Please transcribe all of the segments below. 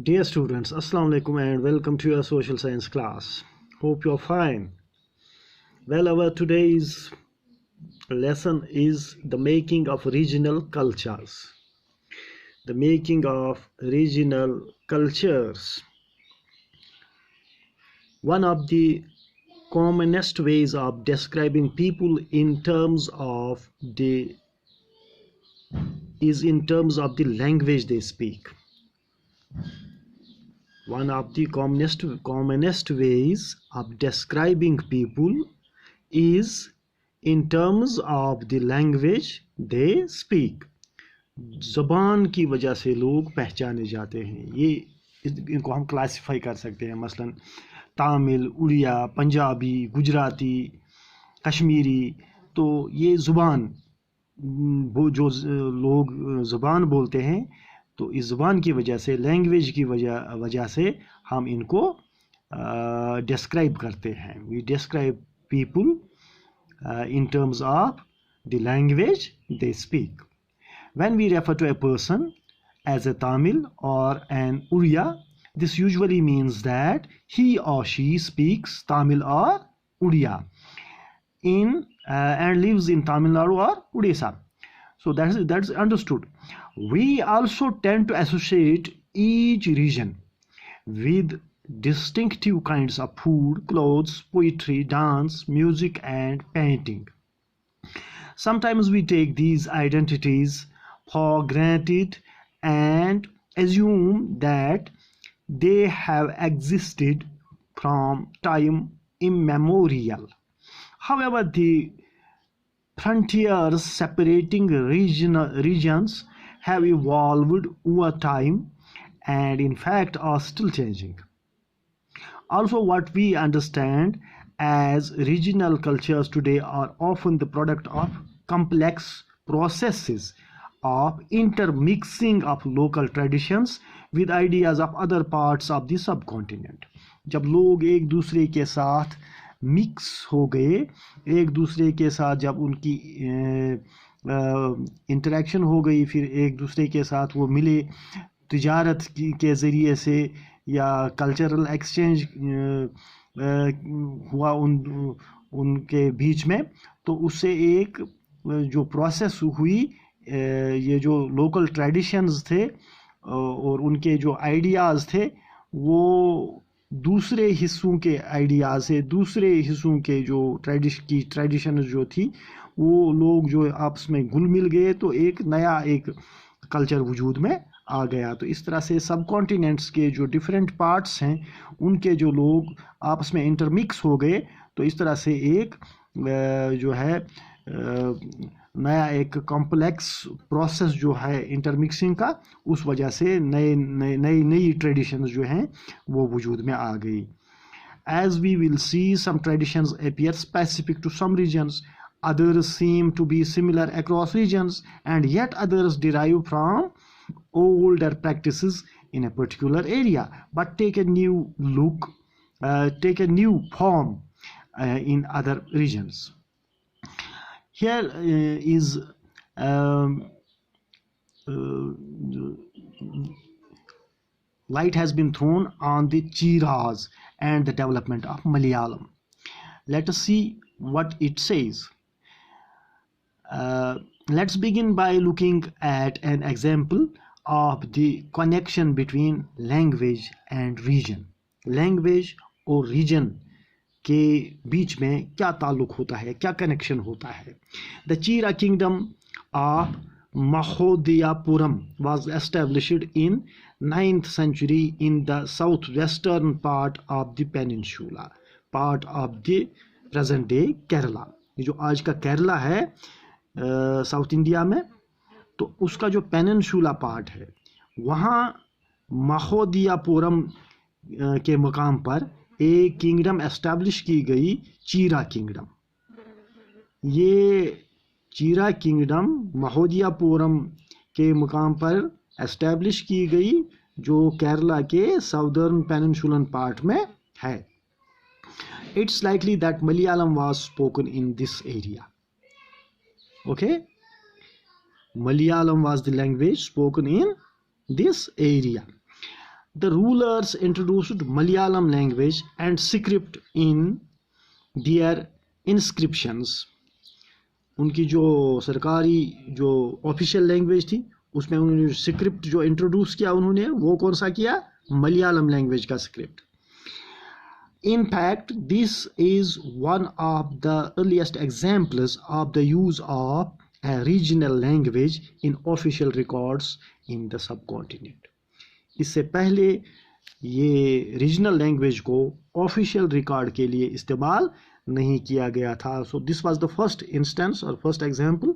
Dear students, Assalamu alaikum and welcome to your social science class. Hope you're fine. Well, our today's lesson is the making of regional cultures. The making of regional cultures. One of the commonest ways of describing people in terms of the language they speak. One of the commonest ways of describing people is in terms of the language they speak. ज़बान की वजह से लोग पहचाने जाते हैं। ये इनको हम क्लासिफाई कर सकते हैं, मसलन तामिल, उड़िया, पंजाबी, गुजराती, कश्मीरी। तो ये ज़ुबान, वो जो लोग ज़ुबान बोलते हैं, तो इस ज़ुबान की वजह से, लैंग्वेज की वजह से हम इनको डिस्क्राइब करते हैं। We describe people in terms of the language they speak. When we refer to a person as a Tamil or an Uriya, this usually means that he or she speaks Tamil or Uriya and lives in Tamil Nadu or Odisha. So that's understood. We also tend to associate each region with distinctive kinds of food, clothes, poetry, dance, music, and painting. Sometimes we take these identities for granted and assume that they have existed from time immemorial. However, the frontiers separating regions have evolved over time and in fact are still changing. Also, what we understand as regional cultures today are often the product of complex processes of intermixing of local traditions with ideas of other parts of the subcontinent. जब लोग एक दूसरे के साथ mix हो गए, एक दूसरे के साथ जब उनकी इंटरेक्शन हो गई, फिर एक दूसरे के साथ वो मिले तिजारत के ज़रिए से या कल्चरल एक्सचेंज हुआ उनके बीच में, तो उससे एक जो प्रोसेस हुई, ये जो लोकल ट्रेडिशंस थे और उनके जो आइडियाज़ थे, वो दूसरे हिस्सों के आइडियाज़ से, दूसरे हिस्सों के जो ट्रेडिशन जो थी, वो लोग जो आपस में घुल मिल गए, तो एक नया एक कल्चर वजूद में आ गया। तो इस तरह से सब कॉन्टिनेंट्स के जो डिफरेंट पार्ट्स हैं, उनके जो लोग आपस में इंटरमिक्स हो गए, तो इस तरह से एक जो है नया एक कॉम्प्लेक्स प्रोसेस जो है इंटरमिक्सिंग का, उस वजह से नई ट्रेडिशंस जो हैं वो वजूद में आ गई। As we will see, some traditions appear specific to some regions, others seem to be similar across regions, and yet others derive from older practices in a particular area, but take a new look, take a new form in other regions. Here is light has been thrown on the Chiras and the development of Malayalam. Let us see what it says. Let's begin by looking at an example of the connection between language and region. Language और region के बीच में क्या ताल्लुक होता है, क्या connection होता है। The Chira kingdom of Mahodhiyapuram was established in 9th century in the southwestern part of the peninsula, part of the present day Kerala. ये जो आज का केरला है साउथ इंडिया में, तो उसका जो पेनिनसुला पार्ट है, वहाँ महोदियापुरम के मकाम पर एक किंगडम एस्टैब्लिश की गई, चीरा किंगडम। ये चीरा किंगडम महोदियापुरम के मकाम पर एस्टैब्लिश की गई, जो केरला के साउदर्न पेनिनसुलन पार्ट में है। It's likely that Malayalam was spoken in this area. Okay, Malayalam was the language spoken in this area. The rulers introduced Malayalam language and script in their inscriptions. उनकी जो सरकारी जो ऑफिशियल लैंग्वेज थी उसमें उन्होंने script जो introduce किया उन्होंने वो कौन सा किया, मलयालम लैंग्वेज का script. In fact, this is one of the earliest examples of the use of a regional language in official records in the subcontinent. इससे पहले ये रीजनल लैंग्वेज को ऑफिशियल रिकॉर्ड के लिए इस्तेमाल नहीं किया गया था. So this was the first instance और first example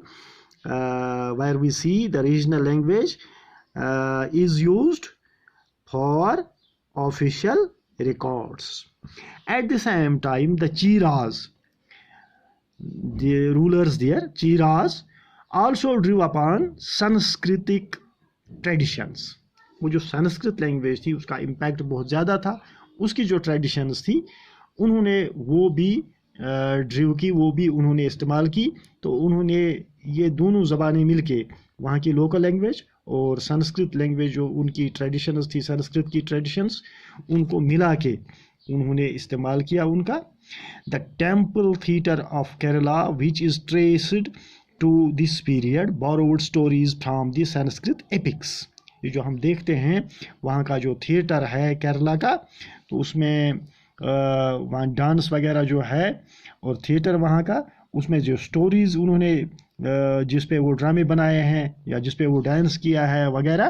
where we see the regional language is used for official records. At the same time, the Cheras, the rulers there, Cheras, also drew upon Sanskritic traditions. वो जो Sanskrit language थी उसका impact बहुत ज़्यादा था. उसकी जो ट्रेडिशंस थी उन्होंने वो भी ड्रीव की, वो भी उन्होंने इस्तेमाल की. तो उन्होंने ये दोनों ज़बानें मिलके वहाँ की लोकल लैंग्वेज और संस्कृत लैंग्वेज जो उनकी ट्रेडिशंस थी, संस्कृत की ट्रेडिशंस, उनको मिला के उन्होंने इस्तेमाल किया उनका. The temple theatre of Kerala which is traced to this period borrowed stories from the Sanskrit epics. ये जो हम देखते हैं वहाँ का जो थिएटर है केरला का, तो उसमें वहाँ डांस वगैरह जो है और थिएटर वहाँ का, उसमें जो स्टोरीज़ उन्होंने जिस पे वो ड्रामे बनाए हैं या जिस पे वो डांस किया है वगैरह,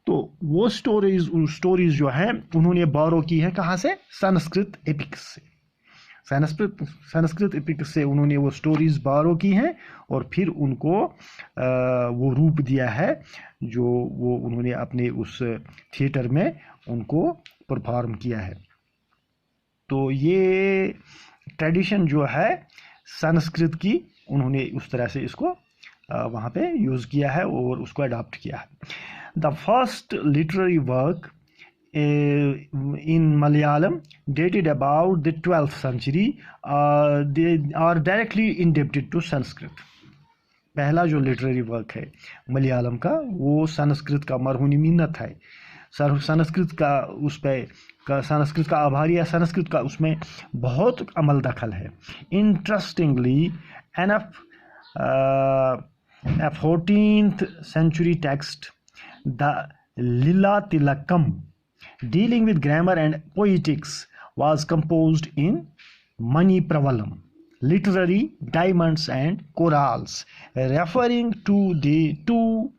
तो वो स्टोरीज़ जो है उन्होंने बोरो की है कहाँ से, संस्कृत एपिक्स से. संस्कृत एपिक्स से उन्होंने वो स्टोरीज़ बोरो की हैं और फिर उनको वो रूप दिया है जो वो उन्होंने अपने उस थिएटर में उनको परफॉर्म किया है. तो ये ट्रेडिशन जो है संस्कृत की, उन्होंने उस तरह से इसको वहाँ पे यूज़ किया है और उसको अडॉप्ट किया है. The first literary work in Malayalam dated about the 12th century. They are directly indebted to Sanskrit. पहला जो लिटरेरी वर्क है मलयालम का वो संस्कृत का मरहूनी मिन्नत है. संस्कृत का उस पर संस्कृत का आभारी है, संस्कृत का उसमें बहुत अमल दखल है. Interestingly enough a 14th century text, the Lila Tilakam, dealing with grammar and poetics, was composed in Manipravalam, literary diamonds and corals, referring to the two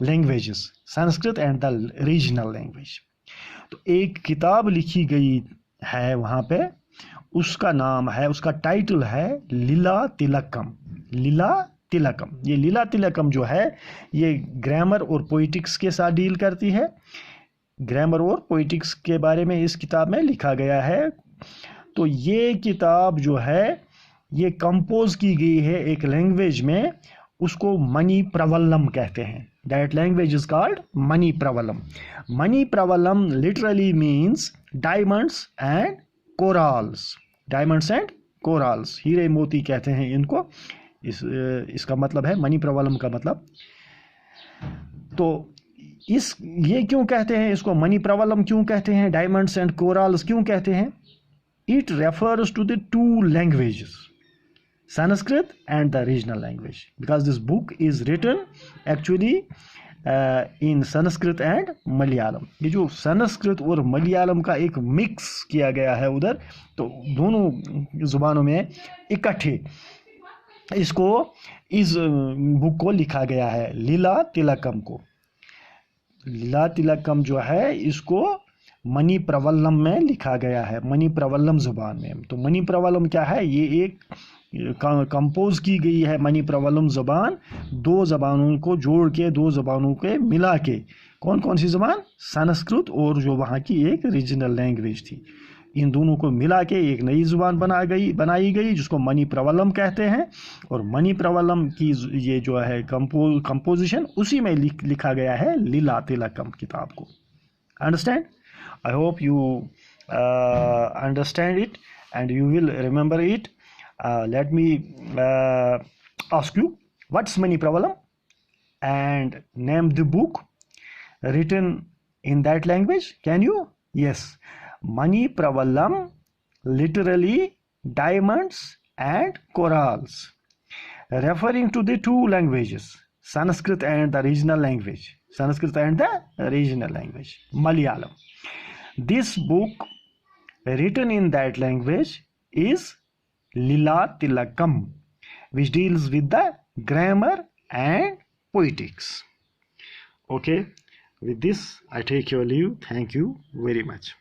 languages, Sanskrit and the regional language. तो एक किताब लिखी गई है वहाँ पे, उसका नाम है, उसका टाइटल है लीला तिलकम. लीला तिलकम, ये लीला तिलकम जो है ये ग्रामर और पोइटिक्स के साथ डील करती है. ग्रामर और पोइटिक्स के बारे में इस किताब में लिखा गया है. तो ये किताब जो है ये कंपोज की गई है एक लैंग्वेज में, उसको मनी प्रवल्लम कहते हैं. That language is called Manipravalam. Manipravalam literally means diamonds and corals. Diamonds and corals, हीरे मोती कहते हैं इनको. इसका मतलब है मनी प्रवल्लम का मतलब. तो ये क्यों कहते हैं इसको मनी प्रवल्लम, क्यों कहते हैं डायमंड्स एंड कोरल्स क्यों कहते हैं? It refers to the two languages, Sanskrit and the regional language, because this book is written actually in Sanskrit and Malayalam. ये जो संस्कृत और मलयालम का एक मिक्स किया गया है उधर, तो दोनों जुबानों में इकट्ठे इसको इस बुक को लिखा गया है, लीला तिलकम को. लीला तिलकम जो है इसको मनी प्रवल्लम में लिखा गया है, मनी प्रवल्लम जुबान में. तो मनी प्रवल्लम क्या है? ये एक कंपोज की गई है मनी प्रवल्लम ज़बान, दो ज़बानों को जोड़ के, दो ज़बानों के मिला के. कौन कौन सी ज़बान? संस्कृत और जो वहाँ की एक रीजनल लैंग्वेज थी, इन दोनों को मिला के एक नई ज़ुबान बनाई गई जिसको मनी प्रवल्लम कहते हैं. और मनी प्रवल्लम की ये जो है कंपोजिशन उसी में लिखा गया है लीला तिलकम किताब को. Understand? I hope you understand it and you will remember it. Let me ask you, what's Mani Pravalam, and name the book written in that language? Can you? Yes. Mani Pravallam, literally diamonds and corals, referring to the two languages, Sanskrit and the regional language. Sanskrit and the regional language, Malayalam. This book written in that language is Lila Tilakam, which deals with the grammar and poetics. Okay, with this I take your leave. Thank you very much.